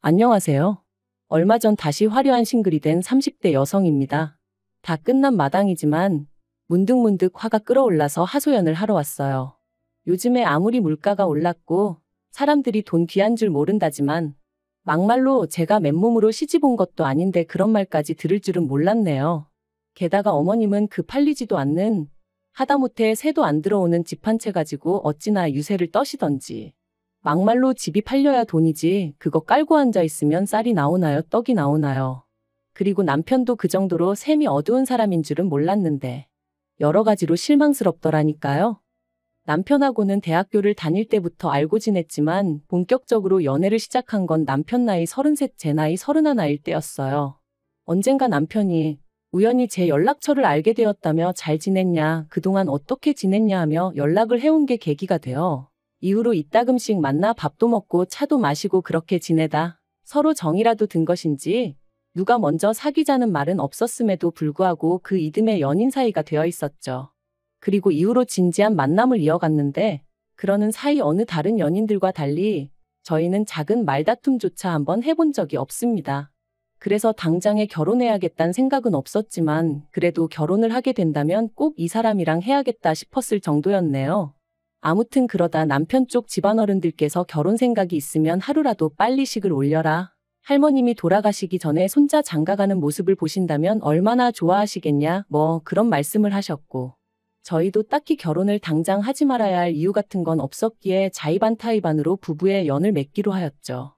안녕하세요. 얼마 전 다시 화려한 싱글이 된 30대 여성입니다. 다 끝난 마당이지만 문득문득 화가 끌어올라서 하소연을 하러 왔어요. 요즘에 아무리 물가가 올랐고 사람들이 돈 귀한 줄 모른다지만 막말로 제가 맨몸으로 시집 온 것도 아닌데 그런 말까지 들을 줄은 몰랐네요. 게다가 어머님은 그 팔리지도 않는 하다못해 새도 안 들어오는 집 한 채 가지고 어찌나 유세를 떠시던지. 막말로 집이 팔려야 돈이지 그거 깔고 앉아 있으면 쌀이 나오나요, 떡이 나오나요. 그리고 남편도 그 정도로 셈이 어두운 사람인 줄은 몰랐는데 여러 가지로 실망스럽더라니까요. 남편하고는 대학교를 다닐 때부터 알고 지냈지만 본격적으로 연애를 시작한 건 남편 나이 33, 제 나이 31일 때였어요. 언젠가 남편이 우연히 제 연락처를 알게 되었다며 잘 지냈냐, 그동안 어떻게 지냈냐 하며 연락을 해온 게 계기가 되어 이후로 이따금씩 만나 밥도 먹고 차도 마시고 그렇게 지내다 서로 정이라도 든 것인지 누가 먼저 사귀자는 말은 없었음에도 불구하고 그 이듬해 연인 사이가 되어 있었죠. 그리고 이후로 진지한 만남을 이어갔는데 그러는 사이 어느 다른 연인들과 달리 저희는 작은 말다툼조차 한번 해본 적이 없습니다. 그래서 당장에 결혼해야겠다는 생각은 없었지만 그래도 결혼을 하게 된다면 꼭 이 사람이랑 해야겠다 싶었을 정도였네요. 아무튼 그러다 남편 쪽 집안어른들께서 결혼 생각이 있으면 하루라도 빨리 식을 올려라. 할머님이 돌아가시기 전에 손자 장가가는 모습을 보신다면 얼마나 좋아하시겠냐 뭐 그런 말씀을 하셨고 저희도 딱히 결혼을 당장 하지 말아야 할 이유 같은 건 없었기에 자의반타의반으로 부부의 연을 맺기로 하였죠.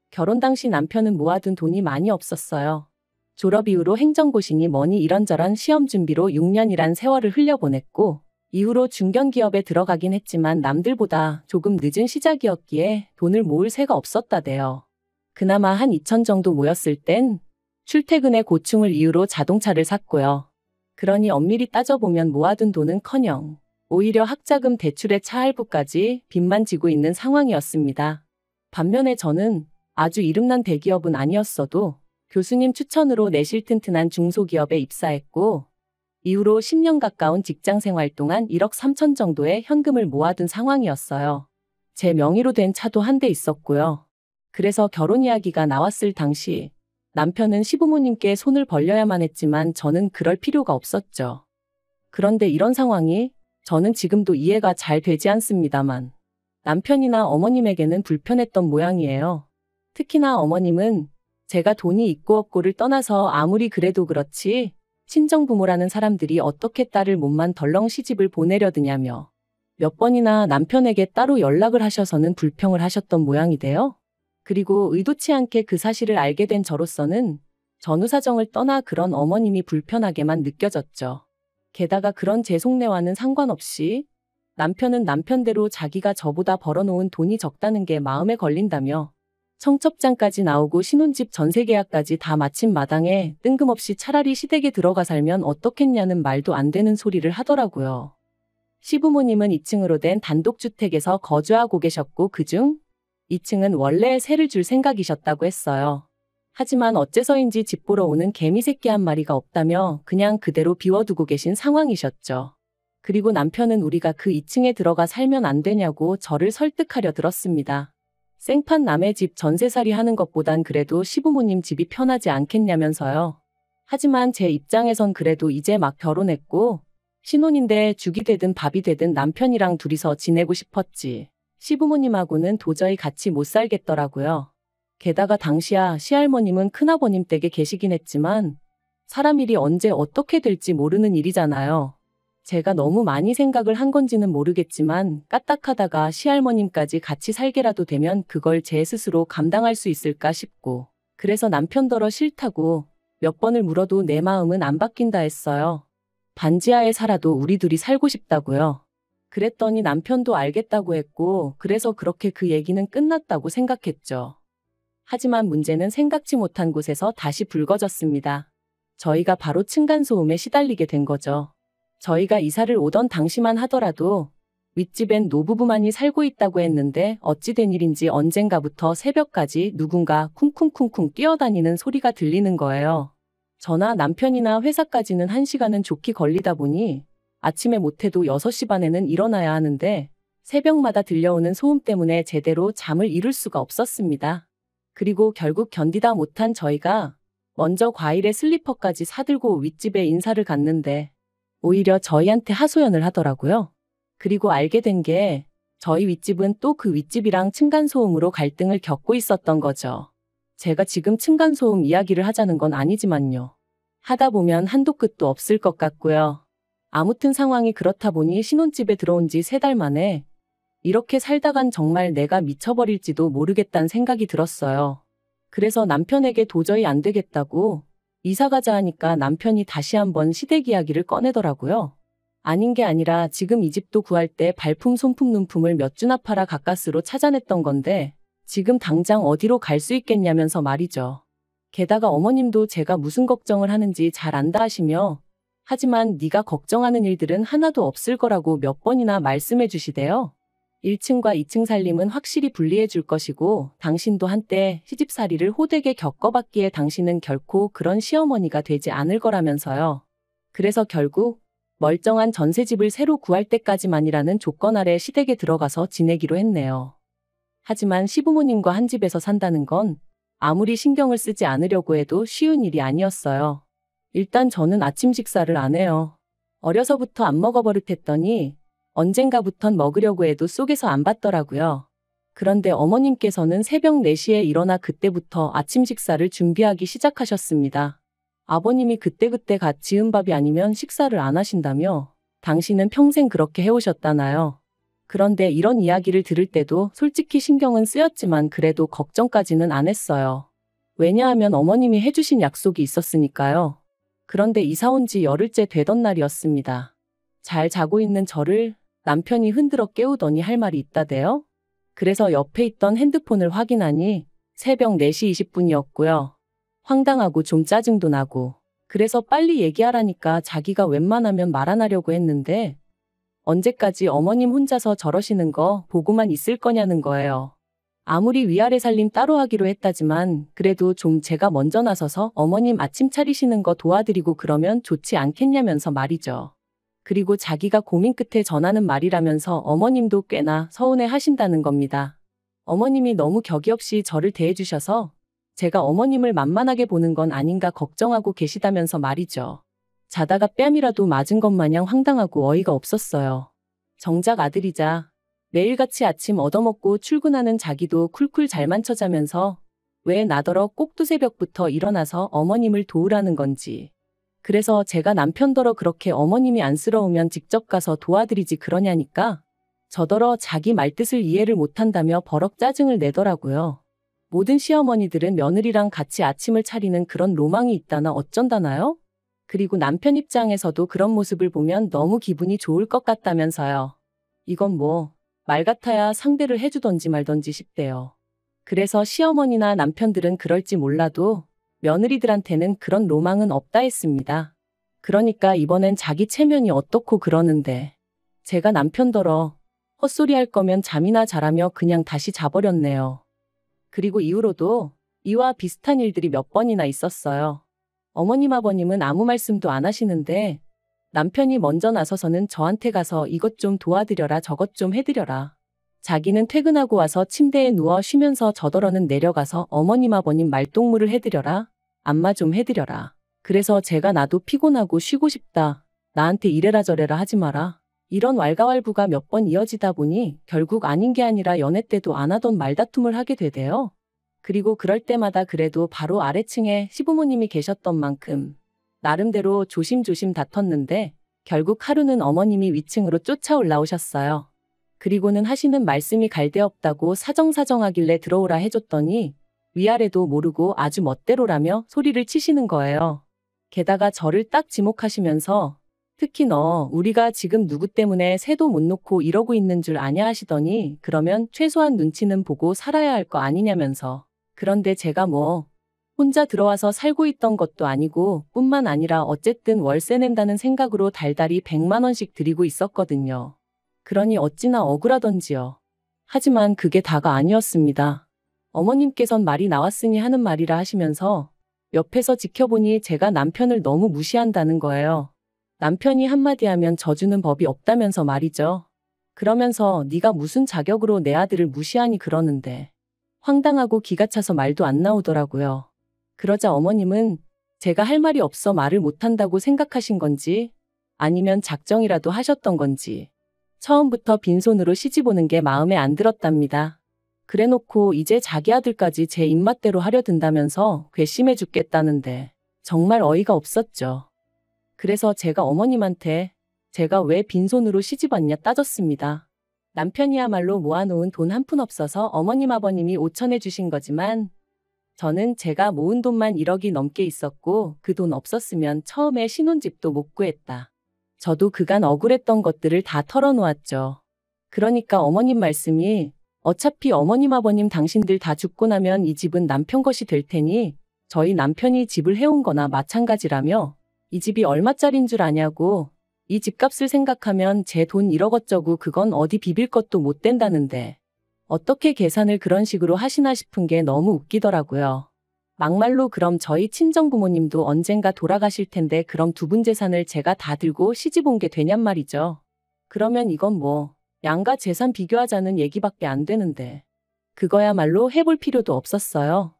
결혼 당시 남편은 모아둔 돈이 많이 없었어요. 졸업 이후로 행정고시니 뭐니 이런저런 시험 준비로 6년이란 세월을 흘려보냈고 이후로 중견기업에 들어가긴 했지만 남들보다 조금 늦은 시작이었기에 돈을 모을 새가 없었다대요. 그나마 한 2천 정도 모였을 땐 출퇴근의 고충을 이유로 자동차를 샀고요. 그러니 엄밀히 따져보면 모아둔 돈은커녕 오히려 학자금 대출에 차할부까지 빚만 지고 있는 상황이었습니다. 반면에 저는 아주 이름난 대기업은 아니었어도 교수님 추천으로 내실 튼튼한 중소기업에 입사했고 이후로 10년 가까운 직장생활 동안 1억 3천 정도의 현금을 모아둔 상황이었어요. 제 명의로 된 차도 한 대 있었고요. 그래서 결혼 이야기가 나왔을 당시 남편은 시부모님께 손을 벌려야만 했지만 저는 그럴 필요가 없었죠. 그런데 이런 상황이 저는 지금도 이해가 잘 되지 않습니다만 남편이나 어머님에게는 불편했던 모양이에요. 특히나 어머님은 제가 돈이 있고 없고를 떠나서 아무리 그래도 그렇지 친정부모라는 사람들이 어떻게 딸을 몸만 덜렁 시집을 보내려 드냐며 몇 번이나 남편에게 따로 연락을 하셔서는 불평을 하셨던 모양이데요. 그리고 의도치 않게 그 사실을 알게 된 저로서는 전후 사정을 떠나 그런 어머님이 불편하게만 느껴졌죠. 게다가 그런 제 속내와는 상관없이 남편은 남편대로 자기가 저보다 벌어놓은 돈이 적다는 게 마음에 걸린다며 청첩장까지 나오고 신혼집 전세계약까지 다 마친 마당에 뜬금없이 차라리 시댁에 들어가 살면 어떻겠냐는 말도 안 되는 소리를 하더라고요. 시부모님은 2층으로 된 단독주택에서 거주하고 계셨고 그중 2층은 원래 세를 줄 생각이셨다고 했어요. 하지만 어째서인지 집 보러 오는 개미 새끼 한 마리가 없다며 그냥 그대로 비워두고 계신 상황이셨죠. 그리고 남편은 우리가 그 2층에 들어가 살면 안 되냐고 저를 설득하려 들었습니다. 생판 남의 집 전세살이 하는 것보단 그래도 시부모님 집이 편하지 않겠냐면서요. 하지만 제 입장에선 그래도 이제 막 결혼했고 신혼인데 죽이 되든 밥이 되든 남편이랑 둘이서 지내고 싶었지. 시부모님하고는 도저히 같이 못 살겠더라고요. 게다가 당시야 시할머님은 큰아버님 댁에 계시긴 했지만 사람 일이 언제 어떻게 될지 모르는 일이잖아요. 제가 너무 많이 생각을 한 건지는 모르겠지만 까딱하다가 시할머님까지 같이 살게라도 되면 그걸 제 스스로 감당할 수 있을까 싶고 그래서 남편더러 싫다고 몇 번을 물어도 내 마음은 안 바뀐다 했어요. 반지하에 살아도 우리 둘이 살고 싶다고요. 그랬더니 남편도 알겠다고 했고 그래서 그렇게 그 얘기는 끝났다고 생각했죠. 하지만 문제는 생각지 못한 곳에서 다시 불거졌습니다. 저희가 바로 층간소음에 시달리게 된 거죠. 저희가 이사를 오던 당시만 하더라도 윗집엔 노부부만이 살고 있다고 했는데 어찌 된 일인지 언젠가부터 새벽까지 누군가 쿵쿵쿵쿵 뛰어다니는 소리가 들리는 거예요. 저나 남편이나 회사까지는 1시간은 좋게 걸리다 보니 아침에 못해도 6시 반에는 일어나야 하는데 새벽마다 들려오는 소음 때문에 제대로 잠을 이룰 수가 없었습니다. 그리고 결국 견디다 못한 저희가 먼저 과일에 슬리퍼까지 사들고 윗집에 인사를 갔는데 오히려 저희한테 하소연을 하더라고요. 그리고 알게 된 게 저희 윗집은 또 그 윗집이랑 층간소음으로 갈등을 겪고 있었던 거죠. 제가 지금 층간소음 이야기를 하자는 건 아니지만요. 하다 보면 한도 끝도 없을 것 같고요. 아무튼 상황이 그렇다 보니 신혼집에 들어온 지 3달 만에 이렇게 살다간 정말 내가 미쳐버릴지도 모르겠다는 생각이 들었어요. 그래서 남편에게 도저히 안 되겠다고 이사 가자 하니까 남편이 다시 한번 시댁 이야기를 꺼내더라고요. 아닌 게 아니라 지금 이 집도 구할 때 발품 손품 눈품을 몇 주나 팔아 가까스로 찾아냈던 건데 지금 당장 어디로 갈 수 있겠냐면서 말이죠. 게다가 어머님도 제가 무슨 걱정을 하는지 잘 안다 하시며 하지만 네가 걱정하는 일들은 하나도 없을 거라고 몇 번이나 말씀해 주시대요. 1층과 2층 살림은 확실히 분리해 줄 것이고 당신도 한때 시집살이를 호되게 겪어봤기에 당신은 결코 그런 시어머니가 되지 않을 거라면서요. 그래서 결국 멀쩡한 전셋집을 새로 구할 때까지만이라는 조건 아래 시댁에 들어가서 지내기로 했네요. 하지만 시부모님과 한 집에서 산다는 건 아무리 신경을 쓰지 않으려고 해도 쉬운 일이 아니었어요. 일단 저는 아침 식사를 안 해요. 어려서부터 안 먹어버릇했더니 언젠가부턴 먹으려고 해도 속에서 안 받더라고요. 그런데 어머님께서는 새벽 4시에 일어나 그때부터 아침 식사를 준비하기 시작하셨습니다. 아버님이 그때그때 갓 지은 밥이 아니면 식사를 안 하신다며 당신은 평생 그렇게 해오셨다나요. 그런데 이런 이야기를 들을 때도 솔직히 신경은 쓰였지만 그래도 걱정까지는 안 했어요. 왜냐하면 어머님이 해주신 약속이 있었으니까요. 그런데 이사 온 지 열흘째 되던 날이었습니다. 잘 자고 있는 저를 남편이 흔들어 깨우더니 할 말이 있다대요. 그래서 옆에 있던 핸드폰을 확인하니 새벽 4시 20분이었고요. 황당하고 좀 짜증도 나고 그래서 빨리 얘기하라니까 자기가 웬만하면 말 안 하려고 했는데 언제까지 어머님 혼자서 저러시는 거 보고만 있을 거냐는 거예요. 아무리 위아래 살림 따로 하기로 했다지만 그래도 좀 제가 먼저 나서서 어머님 아침 차리시는 거 도와드리고 그러면 좋지 않겠냐면서 말이죠. 그리고 자기가 고민 끝에 전하는 말이라면서 어머님도 꽤나 서운해 하신다는 겁니다. 어머님이 너무 격이 없이 저를 대해주셔서 제가 어머님을 만만하게 보는 건 아닌가 걱정하고 계시다면서 말이죠. 자다가 뺨이라도 맞은 것 마냥 황당하고 어이가 없었어요. 정작 아들이자 매일같이 아침 얻어먹고 출근하는 자기도 쿨쿨 잘만 쳐자면서 왜 나더러 꼭 두새벽부터 일어나서 어머님을 도우라는 건지. 그래서 제가 남편더러 그렇게 어머님이 안쓰러우면 직접 가서 도와드리지 그러냐니까 저더러 자기 말뜻을 이해를 못한다며 버럭 짜증을 내더라고요. 모든 시어머니들은 며느리랑 같이 아침을 차리는 그런 로망이 있다나 어쩐다나요? 그리고 남편 입장에서도 그런 모습을 보면 너무 기분이 좋을 것 같다면서요. 이건 뭐 말 같아야 상대를 해주던지 말던지 싶대요. 그래서 시어머니나 남편들은 그럴지 몰라도 며느리들한테는 그런 로망은 없다 했습니다. 그러니까 이번엔 자기 체면이 어떻고 그러는데 제가 남편더러 헛소리 할 거면 잠이나 자라며 그냥 다시 자버렸네요. 그리고 이후로도 이와 비슷한 일들이 몇 번이나 있었어요. 어머님 아버님은 아무 말씀도 안 하시는데 남편이 먼저 나서서는 저한테 가서 이것 좀 도와드려라 저것 좀 해드려라. 자기는 퇴근하고 와서 침대에 누워 쉬면서 저더러는 내려가서 어머님 아버님 말동무를 해드려라. 안마 좀 해드려라. 그래서 제가 나도 피곤하고 쉬고 싶다. 나한테 이래라 저래라 하지 마라. 이런 왈가왈부가 몇 번 이어지다 보니 결국 아닌 게 아니라 연애 때도 안 하던 말다툼을 하게 되대요. 그리고 그럴 때마다 그래도 바로 아래층에 시부모님이 계셨던 만큼 나름대로 조심조심 다퉜는데 결국 하루는 어머님이 위층으로 쫓아 올라오셨어요. 그리고는 하시는 말씀이 갈데없다고 사정사정하길래 들어오라 해줬더니 위아래도 모르고 아주 멋대로라며 소리를 치시는 거예요. 게다가 저를 딱 지목하시면서 특히 너 우리가 지금 누구 때문에 새도 못 놓고 이러고 있는 줄 아냐 하시더니 그러면 최소한 눈치는 보고 살아야 할 거 아니냐면서. 그런데 제가 뭐 혼자 들어와서 살고 있던 것도 아니고 뿐만 아니라 어쨌든 월세 낸다는 생각으로 달달이 100만 원씩 드리고 있었거든요. 그러니 어찌나 억울하던지요. 하지만 그게 다가 아니었습니다. 어머님께선 말이 나왔으니 하는 말이라 하시면서 옆에서 지켜보니 제가 남편을 너무 무시한다는 거예요. 남편이 한마디 하면 져주는 법이 없다면서 말이죠. 그러면서 네가 무슨 자격으로 내 아들을 무시하니 그러는데. 황당하고 기가 차서 말도 안 나오더라고요. 그러자 어머님은 제가 할 말이 없어 말을 못한다고 생각하신 건지 아니면 작정이라도 하셨던 건지 처음부터 빈손으로 시집 오는 게 마음에 안 들었답니다. 그래놓고 이제 자기 아들까지 제 입맛대로 하려 든다면서 괘씸해 죽겠다는데 정말 어이가 없었죠. 그래서 제가 어머님한테 제가 왜 빈손으로 시집 왔냐 따졌습니다. 남편이야말로 모아놓은 돈 한 푼 없어서 어머님 아버님이 5천해 주신 거지만 저는 제가 모은 돈만 1억이 넘게 있었고 그 돈 없었으면 처음에 신혼집도 못 구했다. 저도 그간 억울했던 것들을 다 털어놓았죠. 그러니까 어머님 말씀이 어차피 어머님 아버님 당신들 다 죽고 나면 이 집은 남편 것이 될 테니 저희 남편이 집을 해온 거나 마찬가지라며 이 집이 얼마짜린 줄 아냐고 이 집값을 생각하면 제 돈 1억 어쩌고 그건 어디 비빌 것도 못 된다는데 어떻게 계산을 그런 식으로 하시나 싶은 게 너무 웃기더라고요. 막말로 그럼 저희 친정부모님도 언젠가 돌아가실 텐데 그럼 두 분 재산을 제가 다 들고 시집 온 게 되냔 말이죠. 그러면 이건 뭐 양가 재산 비교하자는 얘기밖에 안 되는데 그거야말로 해볼 필요도 없었어요.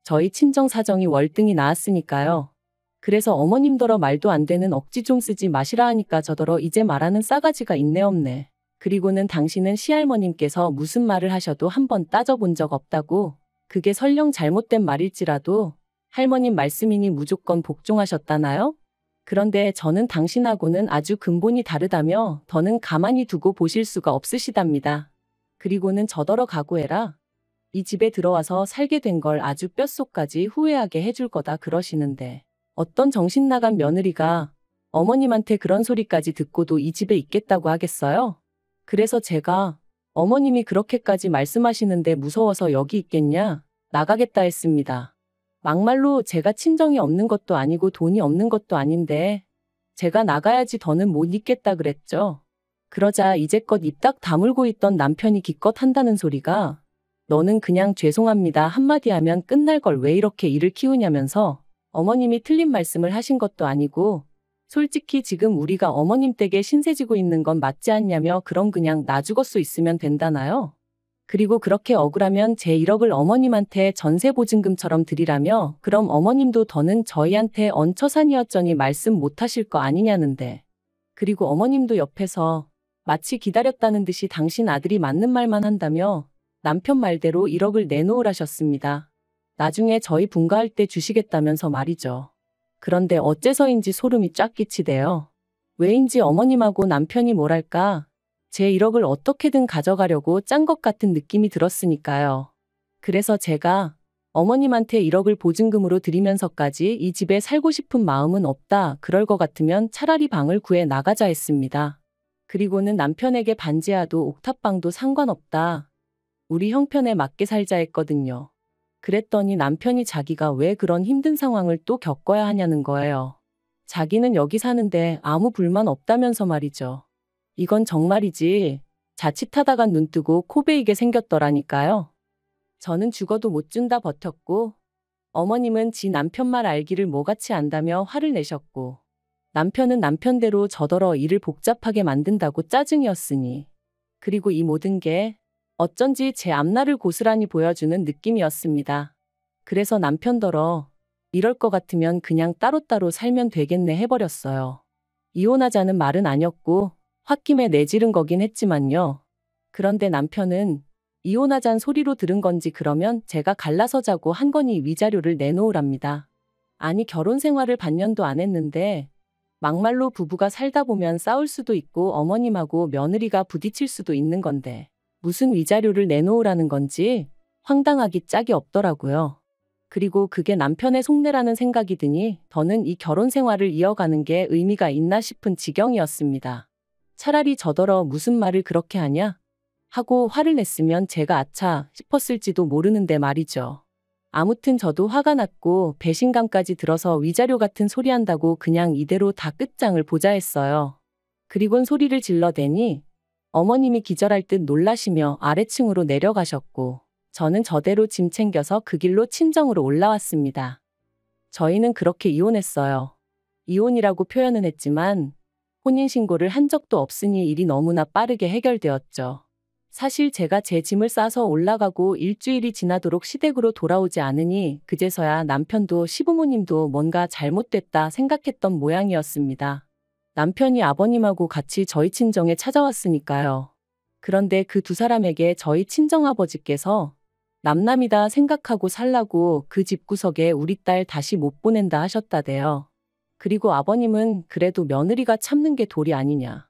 저희 친정 사정이 월등히 나았으니까요. 그래서 어머님더러 말도 안 되는 억지 좀 쓰지 마시라 하니까 저더러 이제 말하는 싸가지가 있네 없네. 그리고는 당신은 시할머님께서 무슨 말을 하셔도 한번 따져본 적 없다고 그게 설령 잘못된 말일지라도 할머님 말씀이니 무조건 복종하셨다나요? 그런데 저는 당신하고는 아주 근본이 다르다며 더는 가만히 두고 보실 수가 없으시답니다. 그리고는 저더러 각오해라. 이 집에 들어와서 살게 된 걸 아주 뼛속까지 후회하게 해줄 거다 그러시는데 어떤 정신 나간 며느리가 어머님한테 그런 소리까지 듣고도 이 집에 있겠다고 하겠어요? 그래서 제가 어머님이 그렇게까지 말씀하시는데 무서워서 여기 있겠냐? 나가겠다 했습니다. 막말로 제가 친정이 없는 것도 아니고 돈이 없는 것도 아닌데 제가 나가야지 더는 못 있겠다 그랬죠. 그러자 이제껏 입 딱 다물고 있던 남편이 기껏 한다는 소리가 너는 그냥 죄송합니다 한마디 하면 끝날 걸 왜 이렇게 일을 키우냐면서 어머님이 틀린 말씀을 하신 것도 아니고 솔직히 지금 우리가 어머님 댁에 신세지고 있는 건 맞지 않냐며 그럼 그냥 나 죽었소 있으면 된다나요? 그리고 그렇게 억울하면 제 1억을 어머님한테 전세보증금처럼 드리라며 그럼 어머님도 더는 저희한테 얹혀산이었더니 말씀 못하실 거 아니냐는데 그리고 어머님도 옆에서 마치 기다렸다는 듯이 당신 아들이 맞는 말만 한다며 남편 말대로 1억을 내놓으라셨습니다. 나중에 저희 분가할 때 주시겠다면서 말이죠. 그런데 어째서인지 소름이 쫙 끼치대요. 왜인지 어머님하고 남편이 뭐랄까 제 1억을 어떻게든 가져가려고 짠 것 같은 느낌이 들었으니까요. 그래서 제가 어머님한테 1억을 보증금으로 드리면서까지 이 집에 살고 싶은 마음은 없다. 그럴 것 같으면 차라리 방을 구해 나가자 했습니다. 그리고는 남편에게 반지하도 옥탑방도 상관없다. 우리 형편에 맞게 살자 했거든요. 그랬더니 남편이 자기가 왜 그런 힘든 상황을 또 겪어야 하냐는 거예요. 자기는 여기 사는데 아무 불만 없다면서 말이죠. 이건 정말이지 자칫하다가 눈 뜨고 코 베이게 생겼더라니까요. 저는 죽어도 못 준다 버텼고 어머님은 지 남편 말 알기를 뭐같이 안다며 화를 내셨고 남편은 남편대로 저더러 일을 복잡하게 만든다고 짜증이었으니 그리고 이 모든 게 어쩐지 제 앞날을 고스란히 보여주는 느낌이었습니다. 그래서 남편더러 이럴 것 같으면 그냥 따로따로 살면 되겠네 해버렸어요. 이혼하자는 말은 아니었고 홧김에 내지른 거긴 했지만요. 그런데 남편은 이혼하잔 소리로 들은 건지 그러면 제가 갈라서 자고 한 거니 위자료를 내놓으랍니다. 아니 결혼 생활을 반년도 안 했는데 막말로 부부가 살다 보면 싸울 수도 있고 어머님하고 며느리가 부딪힐 수도 있는 건데 무슨 위자료를 내놓으라는 건지 황당하기 짝이 없더라고요. 그리고 그게 남편의 속내라는 생각이 드니 더는 이 결혼 생활을 이어가는 게 의미가 있나 싶은 지경이었습니다. 차라리 저더러 무슨 말을 그렇게 하냐? 하고 화를 냈으면 제가 아차 싶었을지도 모르는데 말이죠. 아무튼 저도 화가 났고 배신감까지 들어서 위자료 같은 소리 한다고 그냥 이대로 다 끝장을 보자 했어요. 그리곤 소리를 질러대니 어머님이 기절할 듯 놀라시며 아래층으로 내려가셨고 저는 저대로 짐 챙겨서 그 길로 친정으로 올라왔습니다. 저희는 그렇게 이혼했어요. 이혼이라고 표현은 했지만 혼인신고를 한 적도 없으니 일이 너무나 빠르게 해결되었죠. 사실 제가 제 짐을 싸서 올라가고 일주일이 지나도록 시댁으로 돌아오지 않으니 그제서야 남편도 시부모님도 뭔가 잘못됐다 생각했던 모양이었습니다. 남편이 아버님하고 같이 저희 친정에 찾아왔으니까요. 그런데 그 두 사람에게 저희 친정아버지께서 남남이다 생각하고 살라고 그 집구석에 우리 딸 다시 못 보낸다 하셨다대요. 그리고 아버님은 그래도 며느리가 참는 게 도리 아니냐.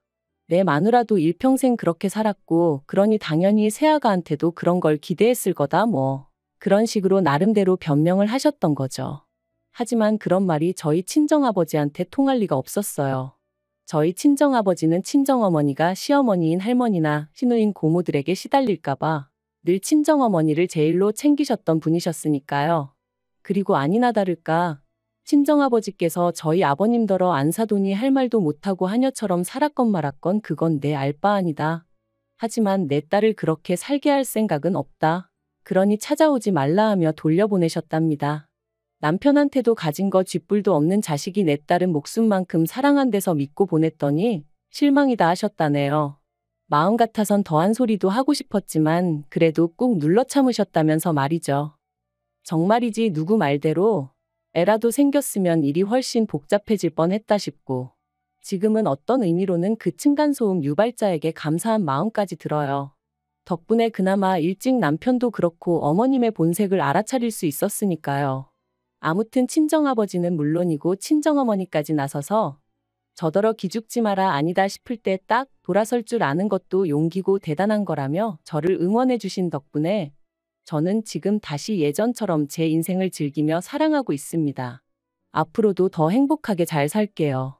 내 마누라도 일평생 그렇게 살았고 그러니 당연히 새아가한테도 그런 걸 기대했을 거다 뭐. 그런 식으로 나름대로 변명을 하셨던 거죠. 하지만 그런 말이 저희 친정아버지한테 통할 리가 없었어요. 저희 친정아버지는 친정어머니가 시어머니인 할머니나 시누인 고모들에게 시달릴까봐 늘 친정어머니를 제일로 챙기셨던 분이셨으니까요. 그리고 아니나 다를까 친정아버지께서 저희 아버님더러 안 사도니 할 말도 못하고 하녀처럼 살았건 말았건 그건 내 알 바 아니다. 하지만 내 딸을 그렇게 살게 할 생각은 없다. 그러니 찾아오지 말라 하며 돌려보내셨답니다. 남편한테도 가진 거 쥐뿔도 없는 자식이 내 딸은 목숨만큼 사랑한대서 믿고 보냈더니 실망이다 하셨다네요. 마음 같아선 더한 소리도 하고 싶었지만 그래도 꾹 눌러 참으셨다면서 말이죠. 정말이지 누구 말대로 애라도 생겼으면 일이 훨씬 복잡해질 뻔했다 싶고 지금은 어떤 의미로는 그 층간소음 유발자에게 감사한 마음까지 들어요. 덕분에 그나마 일찍 남편도 그렇고 어머님의 본색을 알아차릴 수 있었으니까요. 아무튼 친정아버지는 물론이고 친정어머니까지 나서서 저더러 기죽지 마라 아니다 싶을 때 딱 돌아설 줄 아는 것도 용기고 대단한 거라며 저를 응원해 주신 덕분에 저는 지금 다시 예전처럼 제 인생을 즐기며 사랑하고 있습니다. 앞으로도 더 행복하게 잘 살게요.